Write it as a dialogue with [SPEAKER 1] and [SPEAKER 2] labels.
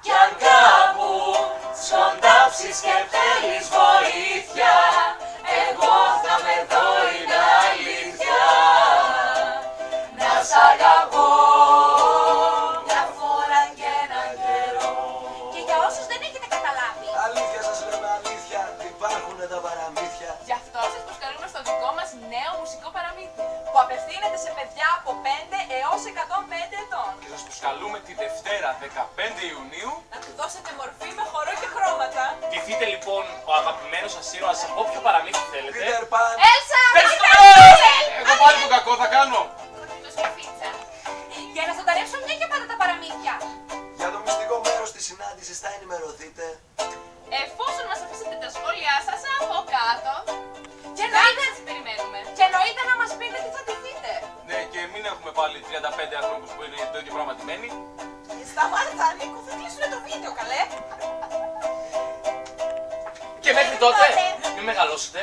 [SPEAKER 1] Κι αν κάπου σκοντάψεις και θέλεις βοήθεια, εγώ θα με δω, είναι αλήθεια. Να σ' αγαπώ μια φορά και έναν καιρό.
[SPEAKER 2] Και για όσους δεν έχετε καταλάβει,
[SPEAKER 3] Αλήθεια σας λέμε, αλήθεια, υπάρχουν τα παραμύθια.
[SPEAKER 2] γι' αυτό σας προσκαλούμε στο δικό μας νέο μουσικό παραμύθι, που απευθύνεται σε παιδιά από 5 έως 105 ετών.
[SPEAKER 4] Και σας προσκαλούμε τη Δευτέρα 15 Ιουνίου.
[SPEAKER 2] Να του δώσετε μορφή με χορό και χρώματα.
[SPEAKER 4] Ντυθείτε λοιπόν ο αγαπημένος σας ήρωας από όποιο παραμύθι θέλετε.
[SPEAKER 3] Peter Pan.
[SPEAKER 2] Έλσα!
[SPEAKER 4] Εγώ πάλι το κακό θα κάνω.
[SPEAKER 2] Το σκεφίτσα. Για να ζωντανεύσουν μια και πάντα τα παραμύθια.
[SPEAKER 3] Για το μυστικό μέρος της συνάντησης θα ενημερωθείτε.
[SPEAKER 2] Εφόσον μας αφήσετε τα σχόλιά σας από κάτω. Και σας περιμένουμε. Και εννοείται να μας πείτε τι θα ντυθείτε.
[SPEAKER 4] Ναι, και μην έχουμε πάλι 35 ανθρώπους που είναι το ίδιο πράγμα ντυμένοι.
[SPEAKER 2] Σταμάτα, Νίκο, θα κλείσουνε το βίντεο, καλέ.
[SPEAKER 4] Και μέχρι τότε, μην μεγαλώσετε.